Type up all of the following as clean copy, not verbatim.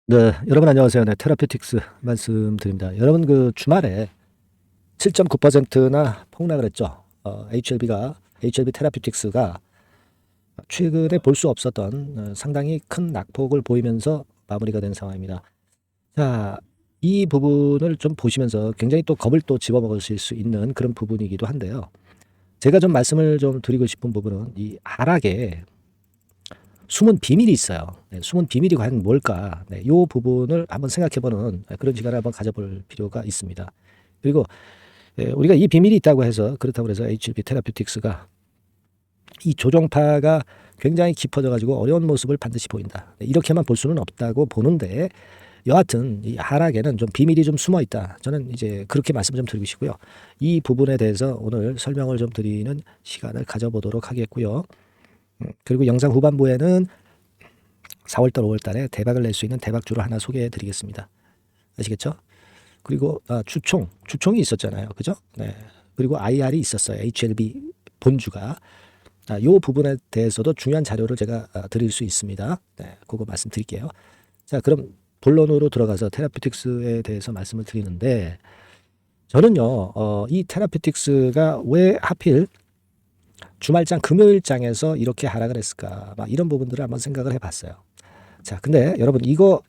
네, 여러분 안녕하세요. 네, 테라피틱스 말씀드립니다. 여러분 그 주말에 7.9%나 폭락을 했죠. HLB 테라피틱스가 최근에 볼 수 없었던 상당히 큰 낙폭을 보이면서 마무리가 된 상황입니다. 자, 이 부분을 좀 보시면서 굉장히 또 겁을 또 집어먹으실 수 있는 그런 부분이기도 한데요. 제가 좀 말씀을 좀 드리고 싶은 부분은 이 하락에 숨은 비밀이 있어요. 네, 숨은 비밀이 과연 뭘까? 네, 이 부분을 한번 생각해보는 그런 시간을 한번 가져볼 필요가 있습니다. 그리고 우리가 이 비밀이 있다고 해서 그렇다고 해서 HLB 테라피틱스가 이 조정파가 굉장히 깊어져 가지고 어려운 모습을 반드시 보인다. 네, 이렇게만 볼 수는 없다고 보는데 여하튼 이 하락에는 좀 비밀이 좀 숨어 있다. 저는 이제 그렇게 말씀 좀 드리고 싶고요. 이 부분에 대해서 오늘 설명을 좀 드리는 시간을 가져보도록 하겠고요. 그리고 영상 후반부에는 4월달, 5월달에 대박을 낼 수 있는 대박주를 하나 소개해 드리겠습니다. 아시겠죠? 그리고 주총이 있었잖아요. 그죠? 네. 그리고 IR이 있었어요. HLB 본주가. 요 부분에 대해서도 중요한 자료를 제가 드릴 수 있습니다. 네, 그거 말씀드릴게요. 자, 그럼 본론으로 들어가서 테라피틱스에 대해서 말씀을 드리는데 저는요, 이 테라피틱스가 왜 하필 주말장 금요일장에서 이렇게 하락을 했을까? 막 이런 부분들을 한번 생각을 해봤어요. 자, 근데 여러분 이거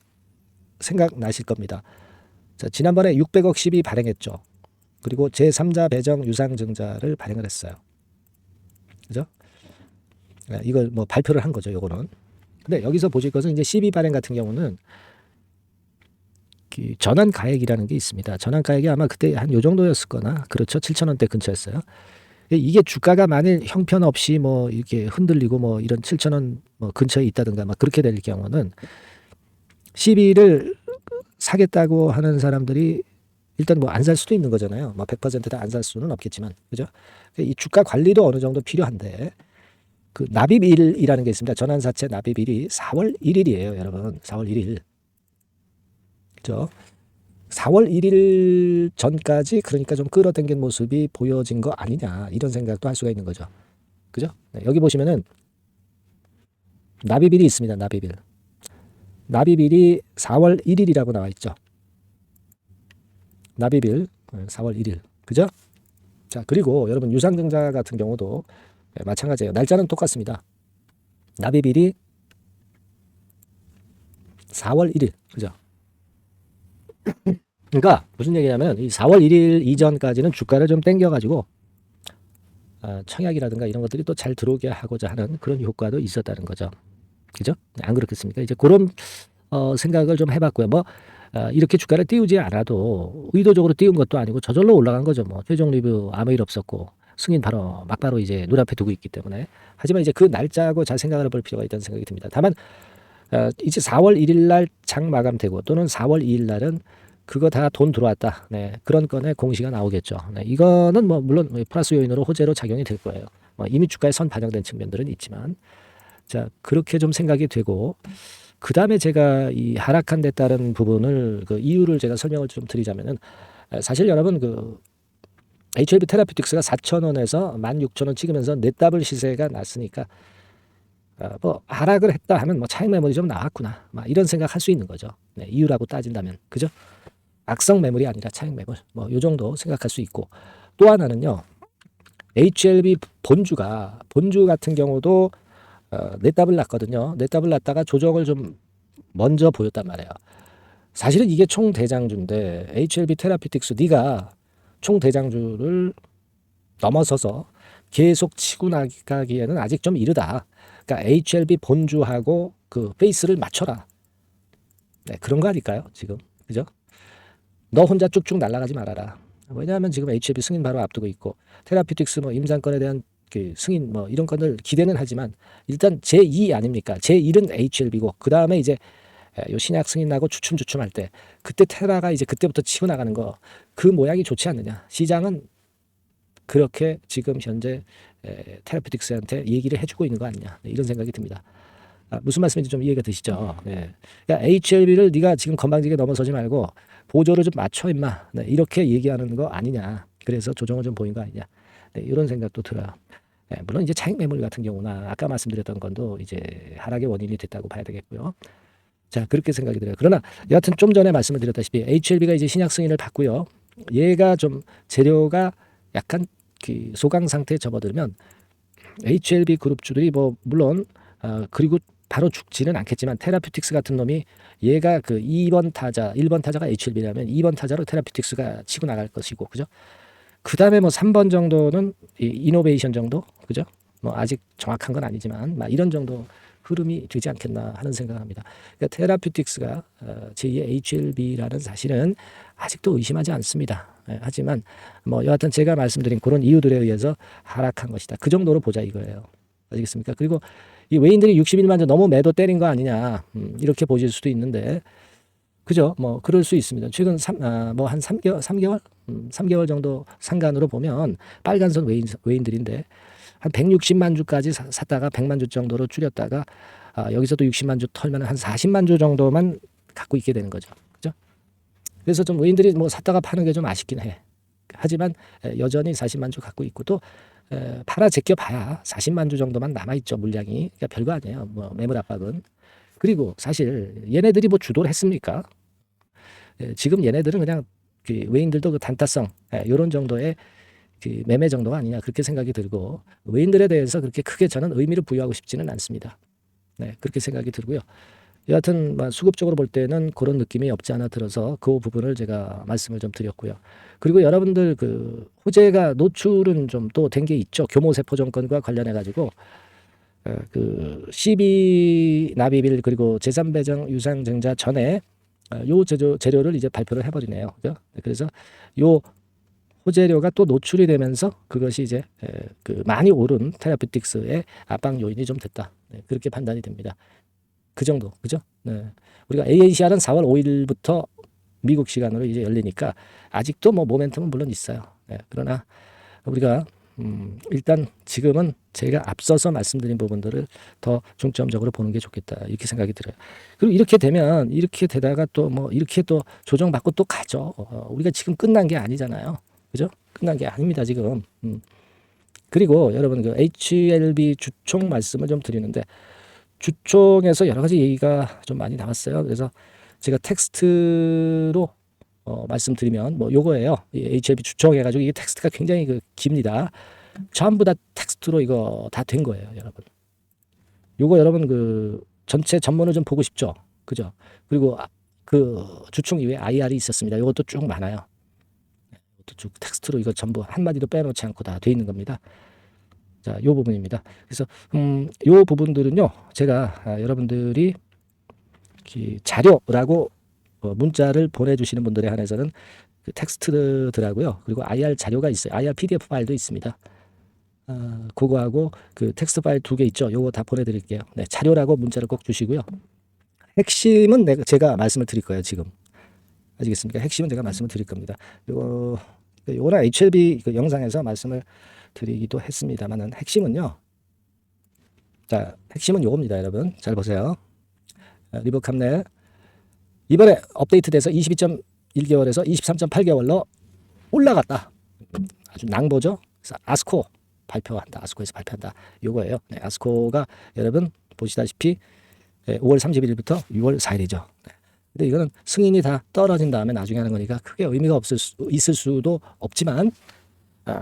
생각나실 겁니다. 자, 지난번에 600억 10이 발행했죠. 그리고 제3자 배정 유상증자를 발행을 했어요. 그죠? 네, 이걸 뭐 발표를 한 거죠, 요거는. 근데 여기서 보실 것은 이제 12 발행 같은 경우는 그 전환 가액이라는 게 있습니다. 전환 가액이 아마 그때 한 요 정도였을 거나, 그렇죠. 7,000원대 근처였어요. 이게 주가가 만일 형편없이 뭐 이렇게 흔들리고 뭐 이런 7,000원 뭐 근처에 있다든가 막 그렇게 될 경우는 12를 사겠다고 하는 사람들이 일단 뭐 안 살 수도 있는 거잖아요. 뭐 100%다 안 살 수는 없겠지만, 그죠? 이 주가 관리도 어느 정도 필요한데 그 납입일이라는 게 있습니다. 전환사채 납입일이 4월 1일이에요, 여러분. 4월 1일. 그죠? 4월 1일 전까지 그러니까 좀 끌어당긴 모습이 보여진 거 아니냐 이런 생각도 할 수가 있는 거죠. 그죠? 네, 여기 보시면은 납입일이 있습니다. 납입일. 납입일이 4월 1일이라고 나와 있죠. 납입일 4월 1일. 그죠? 자, 그리고 여러분 유상증자 같은 경우도 마찬가지예요. 날짜는 똑같습니다. 납입일이 4월 1일. 그죠? 그러니까 무슨 얘기냐면 이 4월 1일 이전까지는 주가를 좀 땡겨가지고 청약이라든가 이런 것들이 또 잘 들어오게 하고자 하는 그런 효과도 있었다는 거죠. 그죠? 안 그렇겠습니까? 이제 그런 생각을 좀 해봤고요. 뭐 이렇게 주가를 띄우지 않아도 의도적으로 띄운 것도 아니고 저절로 올라간 거죠. 뭐 최종 리뷰 아무 일 없었고 승인 바로 막바로 이제 눈앞에 두고 있기 때문에. 하지만 이제 그 날짜하고 잘 생각을 해볼 필요가 있다는 생각이 듭니다. 다만 이제 4월 1일 날 장 마감되고 또는 4월 2일 날은 그거 다 돈 들어왔다. 네, 그런 건의 공시가 나오겠죠. 네, 이거는 뭐 물론 플러스 요인으로 호재로 작용이 될 거예요. 이미 주가에 선 반영된 측면들은 있지만 자 그렇게 좀 생각이 되고 그 다음에 제가 이 하락한 데 따른 부분을 그 이유를 제가 설명을 좀 드리자면은 사실 여러분 그 HLB 테라피틱스가 4,000원에서 16,000원 찍으면서 넷더블 시세가 났으니까 뭐 하락을 했다 하면 뭐 차익 매물이 좀 나왔구나 막 이런 생각할 수 있는 거죠. 네, 이유라고 따진다면 그죠? 악성 매물이 아니라 차익 매물 뭐 요 정도 생각할 수 있고 또 하나는요. HLB 본주 같은 경우도 넷더블 났거든요. 넷더블 났다가 조정을 좀 먼저 보였단 말이에요. 사실은 이게 총대장주인데 HLB 테라피틱스 네가 총대장주를 넘어서서 계속 치고 나가기에는 아직 좀 이르다. 그러니까 HLB 본주하고 그 페이스를 맞춰라. 네, 그런 거 아닐까요? 지금 그죠? 너 혼자 쭉쭉 날아가지 말아라. 왜냐하면 지금 HLB 승인 바로 앞두고 있고 테라피틱스 뭐 임상권에 대한 그 승인 뭐 이런 건들 기대는 하지만 일단 제2 아닙니까? 제1은 HLB고 그 다음에 이제 요 신약 승인 나고 주춤주춤 할 때 그때 테라가 이제 그때부터 치고 나가는 거 그 모양이 좋지 않느냐. 시장은 그렇게 지금 현재 테라피틱스한테 얘기를 해주고 있는 거 아니냐. 네, 이런 생각이 듭니다. 무슨 말씀인지 좀 이해가 되시죠? 네. 그러니까 HLB를 네가 지금 건방지게 넘어서지 말고 보조를 좀 맞춰 임마. 네, 이렇게 얘기하는 거 아니냐. 그래서 조정을 좀 보인 거 아니냐. 네, 이런 생각도 들어요. 네, 물론 이제 차익 매물 같은 경우나 아까 말씀드렸던 건도 이제 하락의 원인이 됐다고 봐야 되겠고요. 자, 그렇게 생각이 들어요. 그러나 여하튼 좀 전에 말씀을 드렸다시피 HLB가 이제 신약 승인을 받고요. 얘가 좀 재료가 약간 그 소강 상태에 접어들면 HLB 그룹주들이 뭐 물론 그리고 바로 죽지는 않겠지만 테라퓨틱스 같은 놈이 얘가 그 2번 타자, 1번 타자가 HLB라면 2번 타자로 테라퓨틱스가 치고 나갈 것이고, 그죠? 그 다음에 뭐 3번 정도는 이노베이션 정도, 그죠? 뭐 아직 정확한 건 아니지만 막 이런 정도 흐름이 되지 않겠나 하는 생각합니다. 그러니까 테라퓨틱스가 제2의 HLB라는 사실은 아직도 의심하지 않습니다. 하지만 뭐 여하튼 제가 말씀드린 그런 이유들에 의해서 하락한 것이다. 그 정도로 보자 이거예요. 아시겠습니까? 그리고 이 외인들이 61만 주 너무 매도 때린 거 아니냐 이렇게 보실 수도 있는데, 그죠? 뭐 그럴 수 있습니다. 최근 뭐 한 3개월 정도 상간으로 보면 빨간선 외인들인데 한 160만 주까지 샀다가 100만 주 정도로 줄였다가 여기서도 60만 주 털면 한 40만 주 정도만 갖고 있게 되는 거죠. 그죠? 그래서 좀 외인들이 뭐 샀다가 파는 게 좀 아쉽긴 해. 하지만 여전히 40만 주 갖고 있고 또 팔아 제껴 봐야 40만 주 정도만 남아 있죠, 물량이. 그러니까 별거 아니에요. 뭐 매물 압박은. 그리고 사실 얘네들이 뭐 주도를 했습니까? 지금 얘네들은 그냥 그 외인들도 그 단타성 이런 정도의 그 매매 정도가 아니냐 그렇게 생각이 들고, 외인들에 대해서 그렇게 크게 저는 의미를 부여하고 싶지는 않습니다. 네, 그렇게 생각이 들고요. 여하튼 수급적으로 볼 때는 그런 느낌이 없지 않아 들어서 그 부분을 제가 말씀을 좀 드렸고요. 그리고 여러분들 그 호재가 노출은 좀 또 된 게 있죠. 교모세포 정권과 관련해 가지고 그 CB 나비빌 그리고 재산배정 유상증자 전에 요 재료를 이제 발표를 해버리네요. 그죠? 그래서 요 호재료가 또 노출이 되면서 그것이 이제 그 많이 오른 테라퓨틱스의 압박 요인이 좀 됐다. 네, 그렇게 판단이 됩니다. 그 정도, 그죠? 네. 우리가 AACR은 4월 5일부터 미국 시간으로 이제 열리니까 아직도 뭐 모멘텀은 물론 있어요. 네, 그러나 우리가 일단 지금은 제가 앞서서 말씀드린 부분들을 더 중점적으로 보는 게 좋겠다 이렇게 생각이 들어요. 그리고 이렇게 되면 이렇게 되다가 또 뭐 이렇게 또 조정받고 또 가죠. 우리가 지금 끝난 게 아니잖아요. 그죠? 끝난 게 아닙니다 지금. 그리고 여러분 그 HLB 주총 말씀을 좀 드리는데, 주총에서 여러 가지 얘기가 좀 많이 나왔어요. 그래서 제가 텍스트로 말씀드리면 뭐 요거예요. 이 HLB 주총 해가지고 이게 텍스트가 굉장히 그 깁니다. 전부 다 텍스트로 이거 다 된 거예요, 여러분. 요거 여러분 그 전체 전문을 좀 보고 싶죠, 그죠? 그리고 그 주총 이후에 IR이 있었습니다. 요것도 쭉 많아요. 이것도 쭉 텍스트로 이거 전부 한 마디도 빼놓지 않고 다 돼 있는 겁니다. 자, 요 부분입니다. 그래서 요 부분들은요, 제가 여러분들이 자료라고 문자를 보내주시는 분들에 한해서는 그 텍스트들하고요, 그리고 IR 자료가 있어요. IR PDF 파일도 있습니다. 그거하고 그 텍스트 파일 2개 있죠. 요거 다 보내드릴게요. 네, 자료라고 문자를 꼭 주시고요. 핵심은 제가 말씀을 드릴 거예요, 지금. 아시겠습니까? 핵심은 제가 말씀을 드릴 겁니다. 요거는 HLB 그 영상에서 말씀을 드리기도 했습니다만은 핵심은요. 자, 핵심은 요겁니다, 여러분. 잘 보세요. 리버캄넬 이번에 업데이트돼서 22.1개월에서 23.8개월로 올라갔다. 아주 낭보죠. 그래서 아스코 발표한다. 아스코에서 발표한다. 요거예요. 네, 아스코가 여러분 보시다시피 5월 31일부터 6월 4일이죠. 네. 근데 이거는 승인이 다 떨어진 다음에 나중에 하는 거니까 크게 의미가 있을 수도 없지만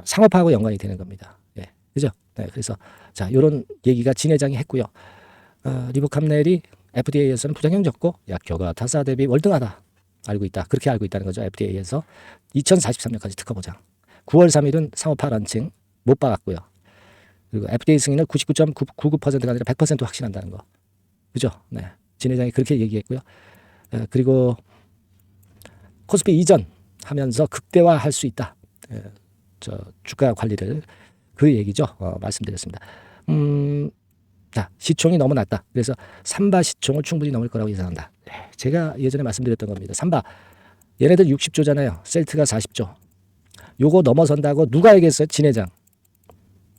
상업화하고 연관이 되는 겁니다. 예, 그죠? 네, 그래서 자, 요런 얘기가 진 회장이 했고요. 리버캄넬이 FDA에서는 부작용 적고 약효가 타사 대비 월등하다 알고 있다. 그렇게 알고 있다는 거죠. FDA에서 2043년까지 특허 보장. 9월 3일은 상업화 런칭 못 박았고요. 그리고 FDA 승인을 99.99%가 아니라 100% 확신한다는 거. 그죠? 네. 진 회장이 그렇게 얘기했고요. 그리고 코스피 이전 하면서 극대화할 수 있다. 저 주가 관리를 그 얘기죠. 말씀드렸습니다. 자, 시총이 너무 낮다. 그래서 삼바 시총을 충분히 넘을 거라고 예상한다. 제가 예전에 말씀드렸던 겁니다. 삼바 얘네들 60조잖아요. 셀트가 40조. 요거 넘어선다고 누가 얘기했어요? 진 회장.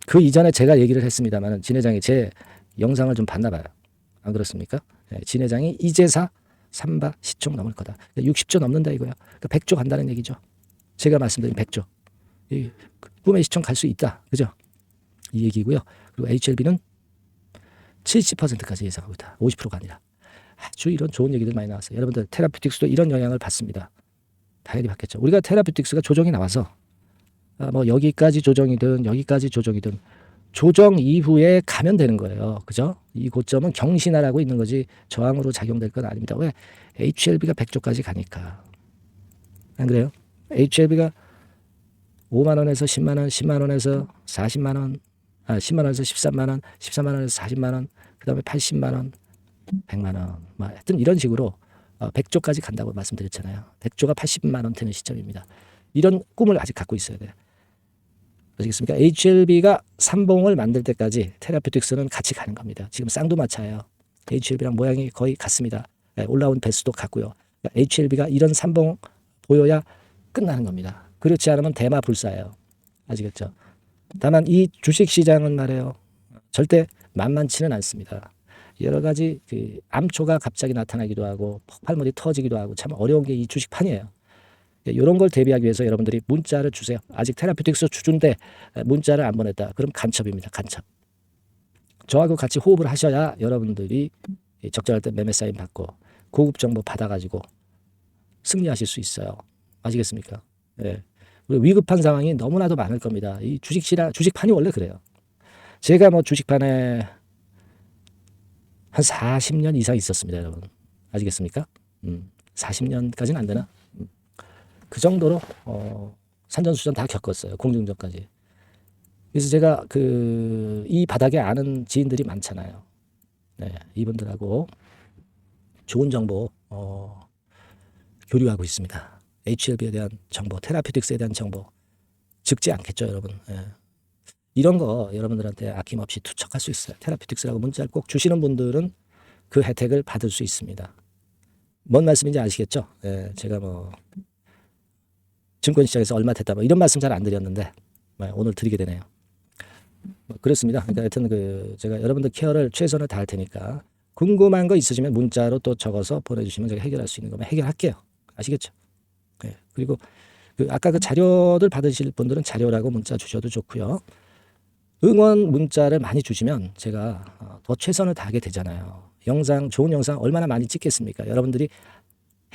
그 이전에 제가 얘기를 했습니다만 진 회장이 제 영상을 좀 봤나 봐요. 안 그렇습니까? 진 회장이 이제사 삼바 시총 넘을 거다. 60조 넘는다 이거야. 그러니까 100조 간다는 얘기죠. 제가 말씀드린 100조. 이 꿈의 시총 갈 수 있다. 그죠? 이 얘기고요. 그리고 HLB는 70%까지 예상하고 있다. 50%가 아니라. 아주 이런 좋은 얘기들 많이 나왔어요. 여러분들 테라퓨틱스도 이런 영향을 받습니다. 당연히 받겠죠. 우리가 테라퓨틱스가 조정이 나와서 뭐 여기까지 조정이든 여기까지 조정이든 조정 이후에 가면 되는 거예요. 그죠? 이 고점은 경신하라고 있는 거지 저항으로 작용될 건 아닙니다. 왜? HLB가 100조까지 가니까. 안 그래요? HLB가 5만 원에서 10만 원, 10만 원에서 40만 원, 10만 원에서 13만 원, 13만 원에서 40만 원, 그다음에 80만 원, 100만 원. 뭐 하여튼 이런 식으로 100조까지 간다고 말씀드렸잖아요. 100조가 80만 원 되는 시점입니다. 이런 꿈을 아직 갖고 있어야 돼요. 아시겠습니까? HLB가 삼봉을 만들 때까지 테라퓨틱스는 같이 가는 겁니다. 지금 쌍두마차예요. HLB랑 모양이 거의 같습니다. 올라온 배수도 같고요. HLB가 이런 삼봉 보여야 끝나는 겁니다. 그렇지 않으면 대마불사예요. 아시겠죠? 다만 이 주식시장은 말이에요. 절대 만만치는 않습니다. 여러 가지 그 암초가 갑자기 나타나기도 하고 폭발물이 터지기도 하고 참 어려운 게 이 주식판이에요. 이런 걸 대비하기 위해서 여러분들이 문자를 주세요. 아직 테라퓨틱스 주주인데 문자를 안 보냈다. 그럼 간첩입니다. 간첩. 저하고 같이 호흡을 하셔야 여러분들이 적절할 때 매매 사인 받고 고급 정보 받아가지고 승리하실 수 있어요. 아시겠습니까? 예. 그리고 위급한 상황이 너무나도 많을 겁니다. 이 주식판이 원래 그래요. 제가 뭐 주식판에 한 40년 이상 있었습니다, 여러분. 아시겠습니까? 40년까지는 안 되나? 그 정도로 산전수전 다 겪었어요. 공중전까지. 그래서 제가 이 바닥에 아는 지인들이 많잖아요. 네, 이분들하고 좋은 정보 교류하고 있습니다. HLB에 대한 정보, 테라퓨틱스에 대한 정보 적지 않겠죠, 여러분. 예. 이런 거 여러분들한테 아낌없이 투척할 수 있어요. 테라퓨틱스라고 문자를 꼭 주시는 분들은 그 혜택을 받을 수 있습니다. 뭔 말씀인지 아시겠죠? 예, 제가 뭐 증권시장에서 얼마 됐다 뭐 이런 말씀 잘 안 드렸는데 오늘 드리게 되네요. 뭐 그렇습니다. 그러니까 하여튼 제가 여러분들 케어를 최선을 다할 테니까 궁금한 거 있으시면 문자로 또 적어서 보내주시면 제가 해결할 수 있는 거면 해결할게요. 아시겠죠? 네. 그리고 아까 그 자료들 받으실 분들은 자료라고 문자 주셔도 좋고요. 응원 문자를 많이 주시면 제가 더 최선을 다하게 되잖아요. 좋은 영상 얼마나 많이 찍겠습니까? 여러분들이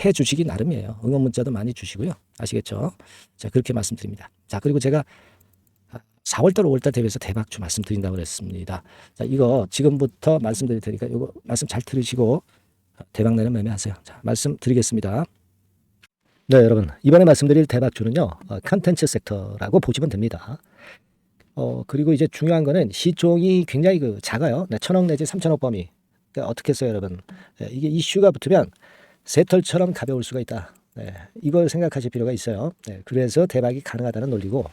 해 주시기 나름이에요. 응원 문자도 많이 주시고요. 아시겠죠? 자, 그렇게 말씀드립니다. 자, 그리고 제가 4월달, 5월달 대비해서 대박주 말씀드린다고 그랬습니다. 자, 이거 지금부터 말씀드릴 테니까 이거 말씀 잘 들으시고 대박 내는 매매하세요. 자, 말씀드리겠습니다. 네, 여러분. 이번에 말씀드릴 대박주는요. 컨텐츠 섹터라고 보시면 됩니다. 그리고 이제 중요한 거는 시총이 굉장히 작아요. 네, 1,000억 내지 3,000억 범위. 그러니까 어떻게 했어요, 여러분? 네, 이게 이슈가 붙으면 새털처럼 가벼울 수가 있다. 네, 이걸 생각하실 필요가 있어요. 네, 그래서 대박이 가능하다는 논리고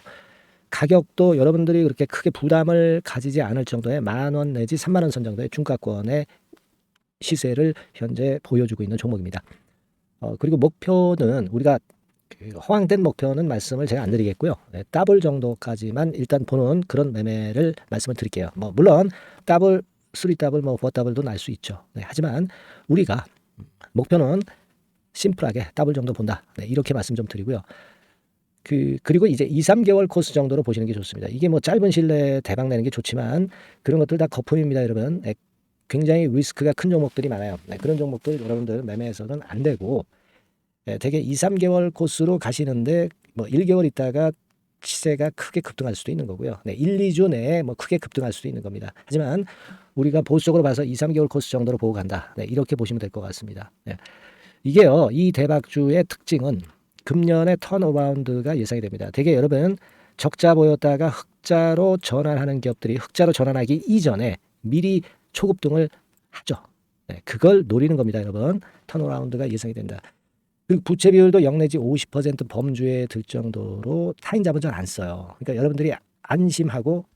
가격도 여러분들이 그렇게 크게 부담을 가지지 않을 정도의 10,000원 내지 30,000원 선 정도의 중가권의 시세를 현재 보여주고 있는 종목입니다. 그리고 목표는 우리가 허황된 목표는 말씀을 제가 안 드리겠고요. 네, 더블 정도까지만 일단 보는 그런 매매를 말씀을 드릴게요. 뭐 물론 더블, 3더블, 뭐 4더블도 날 수 있죠. 네, 하지만 우리가 목표는 심플하게 더블 정도 본다. 네, 이렇게 말씀 좀 드리고요. 그리고 이제 2, 3개월 코스 정도로 보시는 게 좋습니다. 이게 뭐 짧은 시일 내에 대박 내는 게 좋지만 그런 것들 다 거품입니다, 여러분. 네, 굉장히 리스크가 큰 종목들이 많아요. 네, 그런 종목들 여러분들 매매해서는 안 되고 대개 2, 3개월 코스로 가시는데 뭐 1개월 있다가 시세가 크게 급등할 수도 있는 거고요. 네, 1, 2주 내에 뭐 크게 급등할 수도 있는 겁니다. 하지만 우리가 보수적으로 봐서 2, 3개월 코스 정도로 보고 간다. 네, 이렇게 보시면 될 것 같습니다. 네. 이게요, 이 대박주의 특징은 금년에 턴어라운드가 예상이 됩니다. 대개 여러분 적자 보였다가 흑자로 전환하는 기업들이 흑자로 전환하기 이전에 미리 초급등을 하죠. 네, 그걸 노리는 겁니다, 여러분. 턴어라운드가 예상이 된다. 그리고 부채 비율도 0 내지 50% 범주에 들 정도로 타인 자본 잘 안 써요. 그러니까 여러분들이 안심하고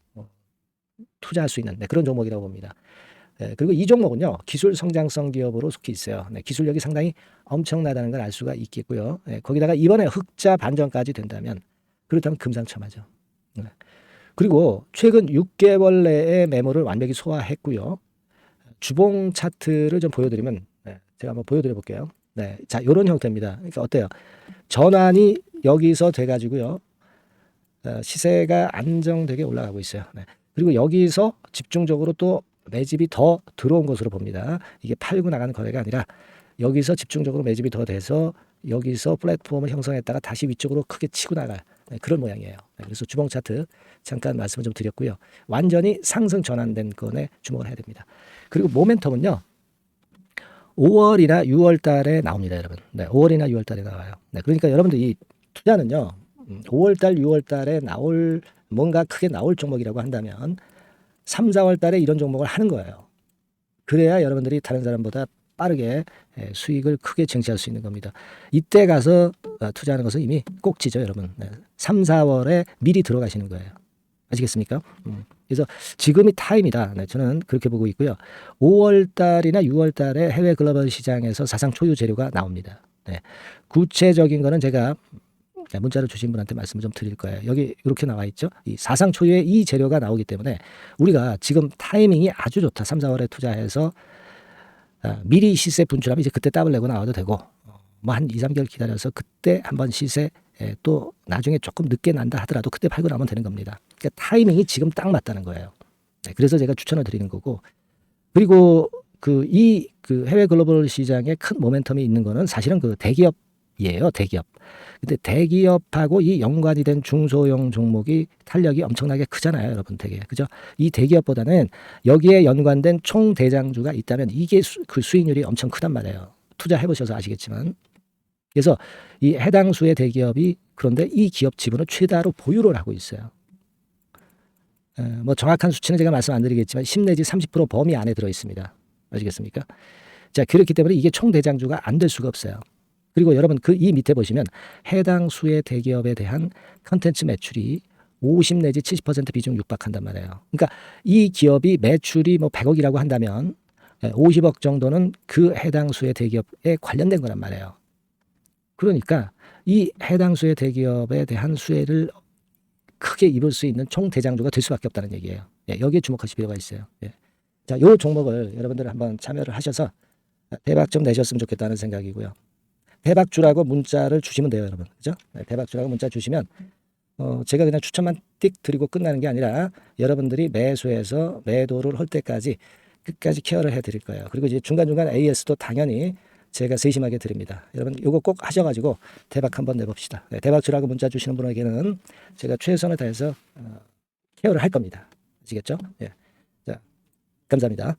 투자할 수 있는 그런 종목이라고 봅니다. 그리고 이 종목은요, 기술 성장성 기업으로 속해 있어요. 네, 기술력이 상당히 엄청나다는 걸 알 수가 있겠고요. 거기다가 이번에 흑자 반전까지 된다면 그렇다면 금상첨화죠. 그리고 최근 6개월 내에 매물을 완벽히 소화했고요. 주봉 차트를 좀 보여드리면 제가 한번 보여드려 볼게요. 네, 자, 이런 형태입니다. 그러니까 어때요? 전환이 여기서 돼가지고요, 시세가 안정되게 올라가고 있어요. 네. 그리고 여기서 집중적으로 또 매집이 더 들어온 것으로 봅니다. 이게 팔고 나가는 거래가 아니라 여기서 집중적으로 매집이 더 돼서 여기서 플랫폼을 형성했다가 다시 위쪽으로 크게 치고 나갈 그런 모양이에요. 그래서 주봉 차트 잠깐 말씀을 좀 드렸고요. 완전히 상승 전환된 건에 주목을 해야 됩니다. 그리고 모멘텀은요. 5월이나 6월 달에 나옵니다, 여러분. 네, 5월이나 6월 달에 나와요. 네, 그러니까 여러분들 이 투자는요. 5월 달, 6월 달에 뭔가 크게 나올 종목이라고 한다면 3, 4월 달에 이런 종목을 하는 거예요. 그래야 여러분들이 다른 사람보다 빠르게 수익을 크게 쟁취할 수 있는 겁니다. 이때 가서 투자하는 것은 이미 꼭지죠, 여러분. 3, 4월에 미리 들어가시는 거예요. 아시겠습니까? 그래서 지금이 타임이다. 네, 저는 그렇게 보고 있고요. 5월 달이나 6월 달에 해외 글로벌 시장에서 사상 초유 재료가 나옵니다. 네. 구체적인 거는 제가 문자를 주신 분한테 말씀을 좀 드릴 거예요. 여기 이렇게 나와 있죠. 이 사상 초유의 이 재료가 나오기 때문에 우리가 지금 타이밍이 아주 좋다. 3, 4월에 투자해서 미리 시세 분출하면 이제 그때 더블 내고 나와도 되고 뭐 한 2, 3개월 기다려서 그때 한번 시세 또 나중에 조금 늦게 난다 하더라도 그때 팔고 나면 되는 겁니다. 그러니까 타이밍이 지금 딱 맞다는 거예요. 네, 그래서 제가 추천을 드리는 거고 그리고 그 해외 글로벌 시장에 큰 모멘텀이 있는 거는 사실은 그 대기업이에요. 대기업. 근데 대기업하고 이 연관이 된 중소형 종목이 탄력이 엄청나게 크잖아요, 여러분 되게. 그죠? 이 대기업보다는 여기에 연관된 총 대장주가 있다면 이게 그 수익률이 엄청 크단 말이에요. 투자해 보셔서 아시겠지만. 그래서 이 해당 수의 대기업이 그런데 이 기업 지분을 최다로 보유를 하고 있어요. 뭐 정확한 수치는 제가 말씀 안 드리겠지만 10 내지 30% 범위 안에 들어 있습니다. 아시겠습니까? 자, 그렇기 때문에 이게 총 대장주가 안 될 수가 없어요. 그리고 여러분 그 이 밑에 보시면 해당 수의 대기업에 대한 컨텐츠 매출이 50 내지 70% 비중 육박한단 말이에요. 그러니까 이 기업이 매출이 뭐 100억이라고 한다면 50억 정도는 그 해당 수의 대기업에 관련된 거란 말이에요. 그러니까 이 해당 수의 대기업에 대한 수혜를 크게 입을 수 있는 총 대장주가 될 수밖에 없다는 얘기예요. 여기에 주목하실 필요가 있어요. 자, 요 종목을 여러분들 한번 참여를 하셔서 대박 좀 내셨으면 좋겠다는 생각이고요. 대박주라고 문자를 주시면 돼요, 여러분. 그죠? 대박주라고 문자 주시면 제가 그냥 추천만 띡 드리고 끝나는 게 아니라 여러분들이 매수해서 매도를 할 때까지 끝까지 케어를 해드릴 거예요. 그리고 이제 중간중간 AS도 당연히 제가 세심하게 드립니다. 여러분 이거 꼭 하셔가지고 대박 한번 내봅시다. 대박주라고 문자 주시는 분에게는 제가 최선을 다해서 케어를 할 겁니다. 아시겠죠? 자, 감사합니다.